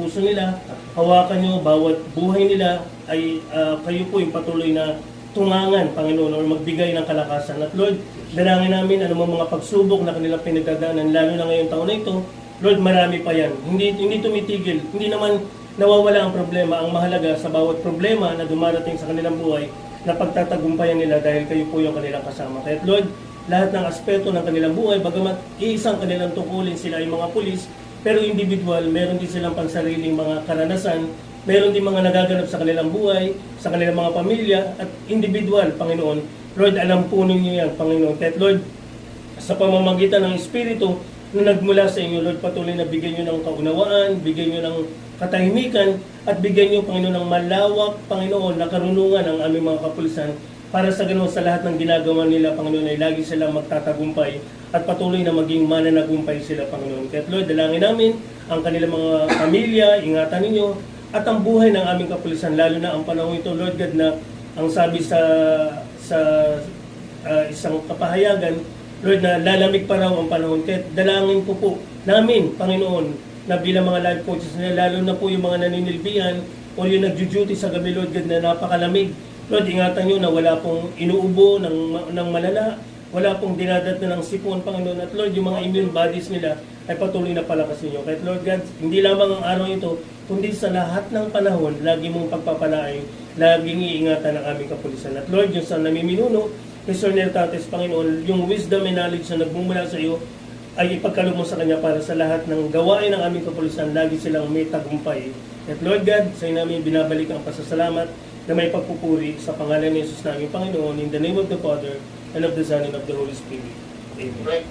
puso nila, hawakan nyo bawat buhay nila, ay kayo po yung patuloy na tungangan, Panginoon, or magbigay ng kalakasan. At Lord, dalangin namin anumang mga pagsubok na kanilang pinagdadaanan, lalo na ngayong taon na ito, Lord, marami pa yan. Hindi tumitigil, hindi naman nawawala ang problema. Ang mahalaga sa bawat problema na dumarating sa kanilang buhay, na pagtatagumpayan nila dahil kayo po yung kanilang kasama. Kaya Lord, lahat ng aspeto ng kanilang buhay, bagamat iisang kanilang tungkulin, sila ay mga pulis, pero individual, meron din silang pansariling mga karanasan, meron din mga nagaganap sa kanilang buhay, sa kanilang mga pamilya, at individual, Panginoon. Lord, alam po ninyo yan, Panginoon. Kaya Lord, sa pamamagitan ng Espiritu na nagmula sa inyo, Lord, patuloy na bigyan nyo ng kaunawaan, bigyan nyo ng katahimikan, at bigyan nyo, Panginoon, ng malawak, Panginoon, na karunungan ng aming mga kapulisan, para sa ganoon sa lahat ng ginagawa nila, Panginoon, ay lagi silang magtatagumpay at patuloy na maging mananagumpay sila, Panginoon. Kaya Lord, dalangin namin ang kanilang mga pamilya, ingatan ninyo, at ang buhay ng aming kapulisan, lalo na ang panahon ito, Lord God, na ang sabi sa isang kapahayagan, Lord, na lalamig pa raw ang panahon. Kaya dalangin po namin, Panginoon, na bilang mga life coaches nila, lalo na po yung mga naninilbihan o yung nagjo-duty sa gabi, Lord God, na napakalamig. Lord, ingatan nyo na wala pong inuubo ng malala, wala pong dinadat na ng sipon, Panginoon. At Lord, yung mga immune bodies nila ay patuloy na palakasin nyo. Kaya Lord God, hindi lamang ang araw ito, kundi sa lahat ng panahon, lagi mong pagpapalain, laging iingatan ng aming kapulisan. At Lord, yung sa namiminuno, Mr. Nertates, Panginoon, yung wisdom and knowledge na nagmumula sa iyo, ay ipagkaloob mo sa Kanya para sa lahat ng gawain ng aming kapulisan, lagi silang may tagumpay. At Lord God, sa iyo namin binabalik ang pasasalamat na may pagpupuri sa pangalan ni Jesus naming Panginoon, in the name of the Father, and of the Son, and of the Holy Spirit. Amen.